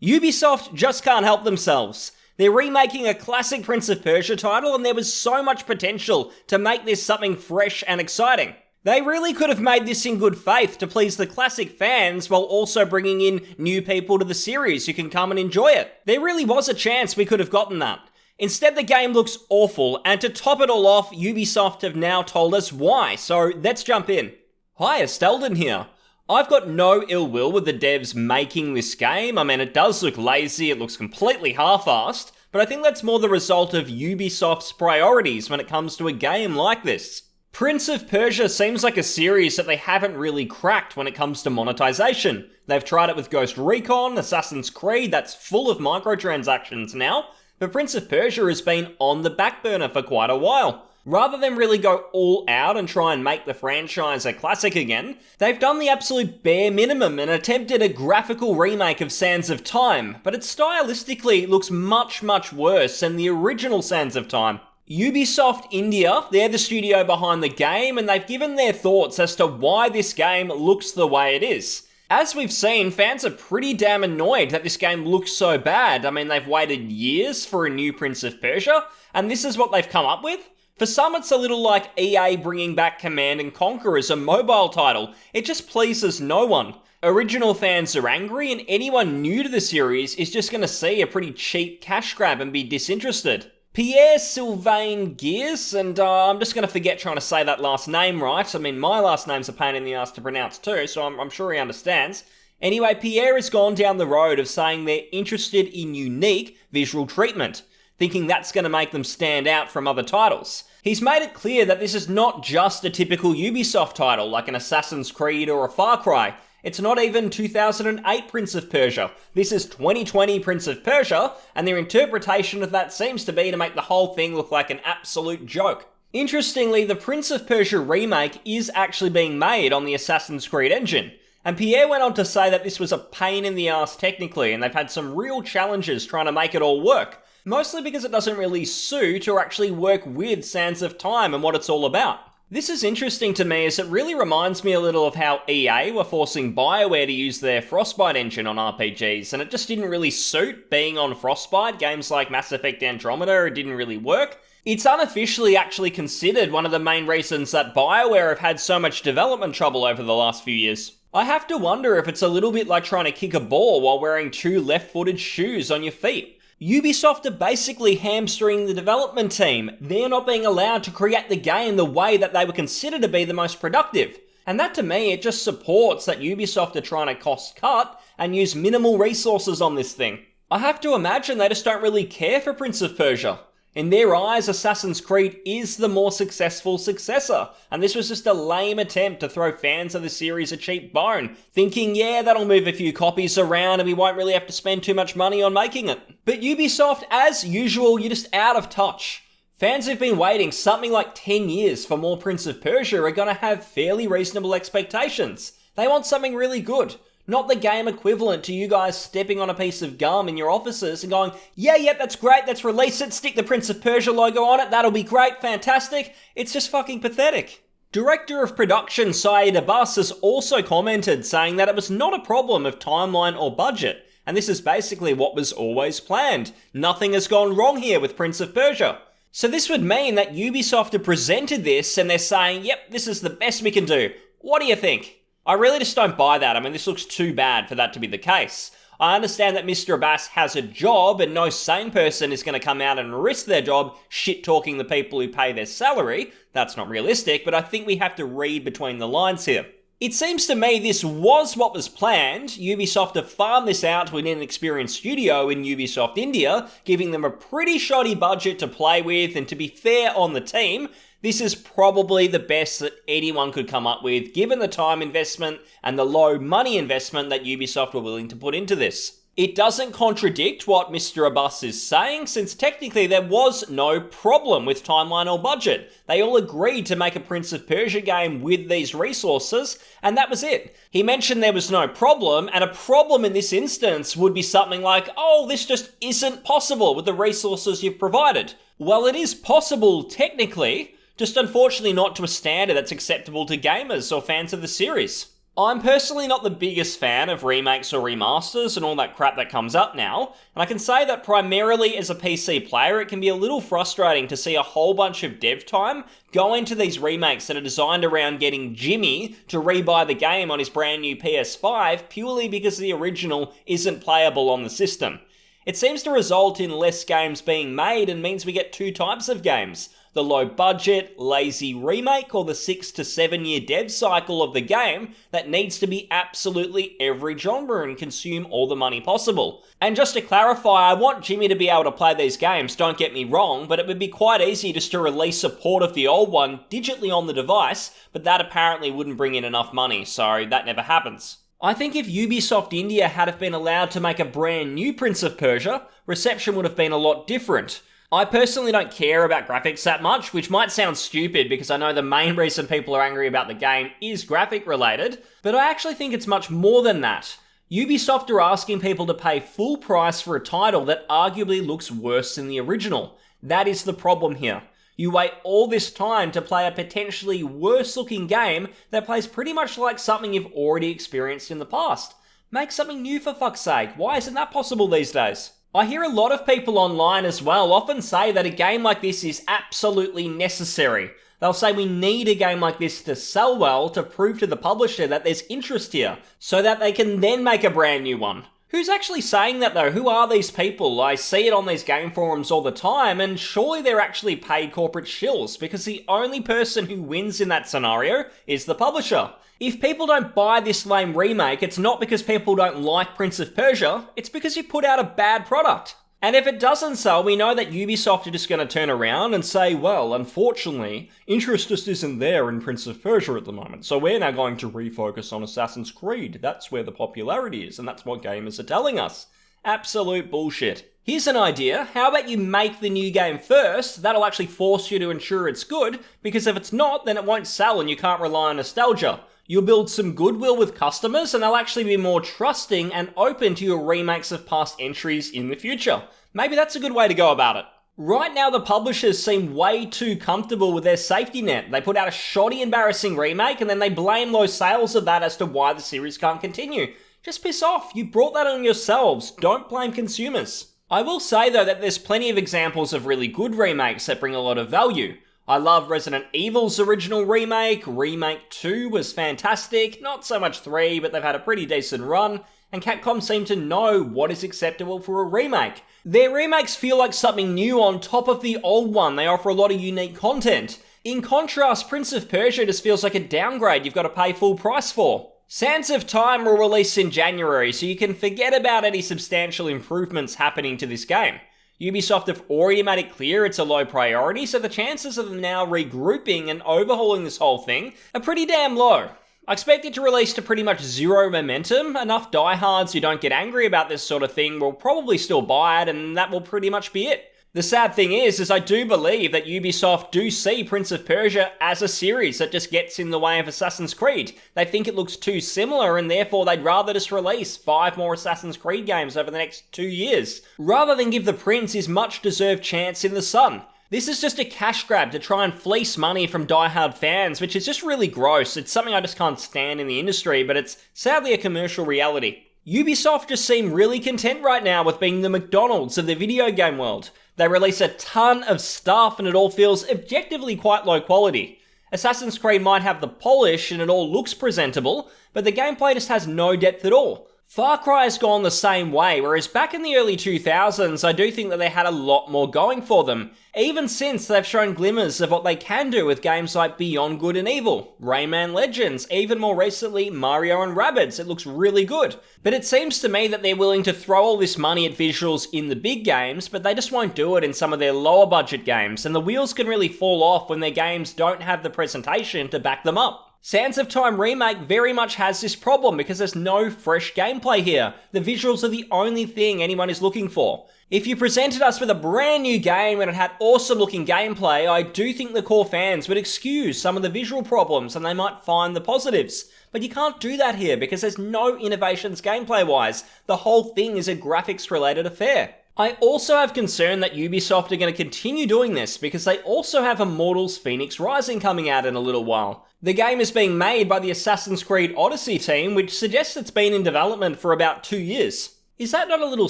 Ubisoft just can't help themselves. They're remaking a classic Prince of Persia title, and there was so much potential to make this something fresh and exciting. They really could have made this in good faith to please the classic fans while also bringing in new people to the series who can come and enjoy it. There really was a chance we could have gotten that. Instead, the game looks awful, and to top it all off, Ubisoft have now told us why, so let's jump in. Hi, Estelden here. I've got no ill will with the devs making this game. I mean, it does look lazy, it looks completely half-assed, but I think that's more the result of Ubisoft's priorities when it comes to a game like this. Prince of Persia seems like a series that they haven't really cracked when it comes to monetization. They've tried it with Ghost Recon, Assassin's Creed, that's full of microtransactions now, but Prince of Persia has been on the back burner for quite a while. Rather than really go all out and try and make the franchise a classic again, they've done the absolute bare minimum and attempted a graphical remake of Sands of Time, but it stylistically looks much worse than the original Sands of Time. Ubisoft India, they're the studio behind the game, and they've given their thoughts as to why this game looks the way it is. As we've seen, fans are pretty damn annoyed that this game looks so bad. I mean, they've waited years for a new Prince of Persia, and this is what they've come up with? For some, it's a little like EA bringing back Command & Conquer as a mobile title. It just pleases no one. Original fans are angry, and anyone new to the series is just going to see a pretty cheap cash grab and be disinterested. Pierre Sylvain Gears, and I'm just going to forget trying to say that last name right. I mean, my last name's a pain in the ass to pronounce too, so I'm sure he understands. Anyway, Pierre has gone down the road of saying they're interested in unique visual treatment, thinking that's going to make them stand out from other titles. He's made it clear that this is not just a typical Ubisoft title like an Assassin's Creed or a Far Cry. It's not even 2008 Prince of Persia. This is 2020 Prince of Persia, and their interpretation of that seems to be to make the whole thing look like an absolute joke. Interestingly, the Prince of Persia remake is actually being made on the Assassin's Creed engine. And Pierre went on to say that this was a pain in the ass technically, and they've had some real challenges trying to make it all work. Mostly because it doesn't really suit or actually work with Sands of Time and what it's all about. This is interesting to me as it really reminds me a little of how EA were forcing BioWare to use their Frostbite engine on RPGs, and it just didn't really suit being on Frostbite. Games like Mass Effect Andromeda, it didn't really work. It's unofficially actually considered one of the main reasons that BioWare have had so much development trouble over the last few years. I have to wonder if it's a little bit like trying to kick a ball while wearing two left-footed shoes on your feet. Ubisoft are basically hamstring the development team. They're not being allowed to create the game the way that they were considered to be the most productive. And that to me, it just supports that Ubisoft are trying to cost cut and use minimal resources on this thing. I have to imagine they just don't really care for Prince of Persia. In their eyes, Assassin's Creed is the more successful successor, and this was just a lame attempt to throw fans of the series a cheap bone, thinking, yeah, that'll move a few copies around and we won't really have to spend too much money on making it. But Ubisoft, as usual, you're just out of touch. Fans who've been waiting something like 10 years for more Prince of Persia are going to have fairly reasonable expectations. They want something really good. Not the game equivalent to you guys stepping on a piece of gum in your offices and going, yeah, that's great, let's release it, stick the Prince of Persia logo on it, that'll be great, fantastic. It's just fucking pathetic. Director of Production Syed Abbas has also commented saying that it was not a problem of timeline or budget, and this is basically what was always planned. Nothing has gone wrong here with Prince of Persia. So this would mean that Ubisoft have presented this and they're saying, yep, this is the best we can do. What do you think? I really just don't buy that. I mean, this looks too bad for that to be the case. I understand that Mr. Abbas has a job and no sane person is going to come out and risk their job shit-talking the people who pay their salary. That's not realistic, but I think we have to read between the lines here. It seems to me this was what was planned. Ubisoft have farmed this out to an inexperienced studio in Ubisoft India, giving them a pretty shoddy budget to play with, and to be fair on the team, this is probably the best that anyone could come up with, given the time investment and the low money investment that Ubisoft were willing to put into this. It doesn't contradict what Mr. Abbas is saying, since technically there was no problem with timeline or budget. They all agreed to make a Prince of Persia game with these resources, and that was it. He mentioned there was no problem, and a problem in this instance would be something like, oh, this just isn't possible with the resources you've provided. Well, it is possible technically, just unfortunately not to a standard that's acceptable to gamers or fans of the series. I'm personally not the biggest fan of remakes or remasters and all that crap that comes up now, and I can say that primarily as a PC player, it can be a little frustrating to see a whole bunch of dev time go into these remakes that are designed around getting Jimmy to rebuy the game on his brand new PS5 purely because the original isn't playable on the system. It seems to result in less games being made and means we get two types of games. The low budget, lazy remake, or the 6 to 7 year dev cycle of the game that needs to be absolutely every genre and consume all the money possible. And just to clarify, I want Jimmy to be able to play these games, don't get me wrong, but it would be quite easy just to release a port of the old one digitally on the device, but that apparently wouldn't bring in enough money, so that never happens. I think if Ubisoft India had have been allowed to make a brand new Prince of Persia, reception would have been a lot different. I personally don't care about graphics that much, which might sound stupid because I know the main reason people are angry about the game is graphic related, but I actually think it's much more than that. Ubisoft are asking people to pay full price for a title that arguably looks worse than the original. That is the problem here. You wait all this time to play a potentially worse looking game that plays pretty much like something you've already experienced in the past. Make something new for fuck's sake. Why isn't that possible these days? I hear a lot of people online as well often say that a game like this is absolutely necessary. They'll say we need a game like this to sell well to prove to the publisher that there's interest here, so that they can then make a brand new one. Who's actually saying that though? Who are these people? I see it on these game forums all the time, and surely they're actually paid corporate shills, because the only person who wins in that scenario is the publisher. If people don't buy this lame remake, it's not because people don't like Prince of Persia, it's because you put out a bad product. And if it doesn't sell, we know that Ubisoft are just going to turn around and say, well, unfortunately, interest just isn't there in Prince of Persia at the moment, so we're now going to refocus on Assassin's Creed. That's where the popularity is, and that's what gamers are telling us. Absolute bullshit. Here's an idea. How about you make the new game first? That'll actually force you to ensure it's good, because if it's not, then it won't sell and you can't rely on nostalgia. You'll build some goodwill with customers and they'll actually be more trusting and open to your remakes of past entries in the future. Maybe that's a good way to go about it. Right now, the publishers seem way too comfortable with their safety net. They put out a shoddy, embarrassing remake and then they blame low sales of that as to why the series can't continue. Just piss off. You brought that on yourselves. Don't blame consumers. I will say though that there's plenty of examples of really good remakes that bring a lot of value. I love Resident Evil's original remake. Remake 2 was fantastic. Not so much 3, but they've had a pretty decent run. And Capcom seem to know what is acceptable for a remake. Their remakes feel like something new on top of the old one. They offer a lot of unique content. In contrast, Prince of Persia just feels like a downgrade you've got to pay full price for. Sands of Time will release in January, so you can forget about any substantial improvements happening to this game. Ubisoft have already made it clear it's a low priority, so the chances of them now regrouping and overhauling this whole thing are pretty damn low. I expect it to release to pretty much zero momentum. Enough diehards who don't get angry about this sort of thing will probably still buy it, and that will pretty much be it. The sad thing is I do believe that Ubisoft do see Prince of Persia as a series that just gets in the way of Assassin's Creed. They think it looks too similar and therefore they'd rather just release 5 more Assassin's Creed games over the next 2 years, rather than give the Prince his much deserved chance in the sun. This is just a cash grab to try and fleece money from diehard fans, which is just really gross. It's something I just can't stand in the industry, but it's sadly a commercial reality. Ubisoft just seem really content right now with being the McDonald's of the video game world. They release a ton of stuff and it all feels objectively quite low quality. Assassin's Creed might have the polish and it all looks presentable, but the gameplay just has no depth at all. Far Cry has gone the same way, whereas back in the early 2000s, I do think that they had a lot more going for them. Even since, they've shown glimmers of what they can do with games like Beyond Good and Evil, Rayman Legends, even more recently, Mario and Rabbids. It looks really good. But it seems to me that they're willing to throw all this money at visuals in the big games, but they just won't do it in some of their lower budget games, and the wheels can really fall off when their games don't have the presentation to back them up. Sands of Time Remake very much has this problem because there's no fresh gameplay here. The visuals are the only thing anyone is looking for. If you presented us with a brand new game and it had awesome looking gameplay, I do think the core fans would excuse some of the visual problems and they might find the positives. But you can't do that here because there's no innovations gameplay wise. The whole thing is a graphics related affair. I also have concern that Ubisoft are going to continue doing this because they also have Immorals Fenyx Rising coming out in a little while. The game is being made by the Assassin's Creed Odyssey team, which suggests it's been in development for about 2 years. Is that not a little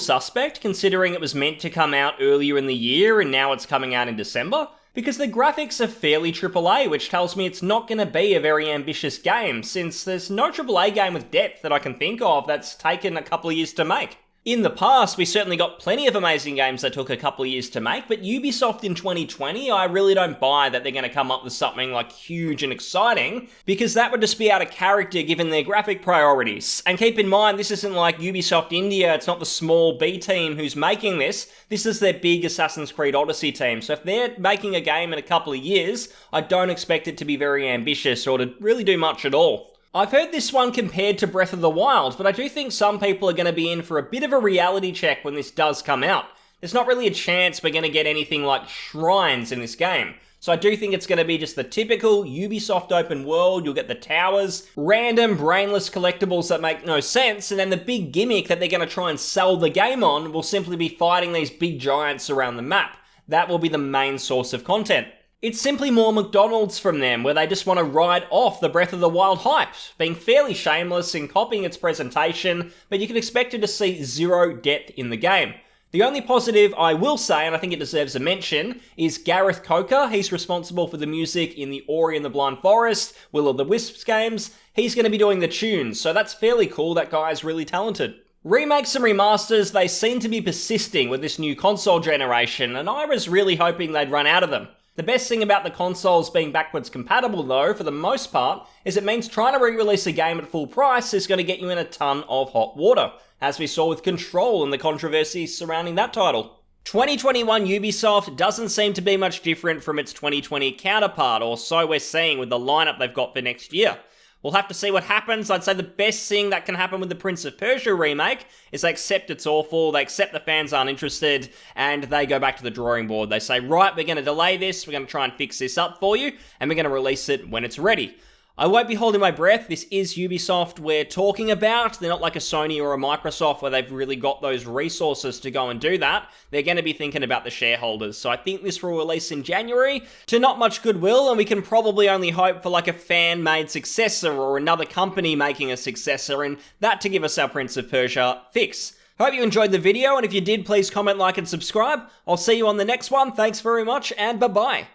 suspect, considering it was meant to come out earlier in the year and now it's coming out in December? Because the graphics are fairly AAA, which tells me it's not going to be a very ambitious game, since there's no AAA game with depth that I can think of that's taken a couple of years to make. In the past, we certainly got plenty of amazing games that took a couple of years to make, but Ubisoft in 2020, I really don't buy that they're going to come up with something like huge and exciting, because that would just be out of character given their graphic priorities. And keep in mind, this isn't like Ubisoft India, it's not the small B team who's making this is their big Assassin's Creed Odyssey team. So if they're making a game in a couple of years, I don't expect it to be very ambitious or to really do much at all. I've heard this one compared to Breath of the Wild, but I do think some people are going to be in for a bit of a reality check when this does come out. There's not really a chance we're going to get anything like shrines in this game. So I do think it's going to be just the typical Ubisoft open world. You'll get the towers, random brainless collectibles that make no sense, and then the big gimmick that they're going to try and sell the game on will simply be fighting these big giants around the map. That will be the main source of content. It's simply more McDonald's from them, where they just want to ride off the Breath of the Wild hype, being fairly shameless in copying its presentation, but you can expect to see zero depth in the game. The only positive I will say, and I think it deserves a mention, is Gareth Coker. He's responsible for the music in the Ori and the Blind Forest, Will o' the Wisps games. He's going to be doing the tunes, so that's fairly cool. That guy's really talented. Remakes and remasters, they seem to be persisting with this new console generation, and I was really hoping they'd run out of them. The best thing about the consoles being backwards compatible though, for the most part, is it means trying to re-release a game at full price is going to get you in a ton of hot water, as we saw with Control and the controversy surrounding that title. 2021 Ubisoft doesn't seem to be much different from its 2020 counterpart, or so we're seeing with the lineup they've got for next year. We'll have to see what happens. I'd say the best thing that can happen with the Prince of Persia remake is they accept it's awful, they accept the fans aren't interested, and they go back to the drawing board. They say, right, we're going to delay this, we're going to try and fix this up for you, and we're going to release it when it's ready. I won't be holding my breath. This is Ubisoft we're talking about. They're not like a Sony or a Microsoft where they've really got those resources to go and do that. They're going to be thinking about the shareholders. So I think this will release in January to not much goodwill, and we can probably only hope for like a fan-made successor or another company making a successor, and that to give us our Prince of Persia fix. Hope you enjoyed the video, and if you did, please comment, like, and subscribe. I'll see you on the next one. Thanks very much, and bye-bye.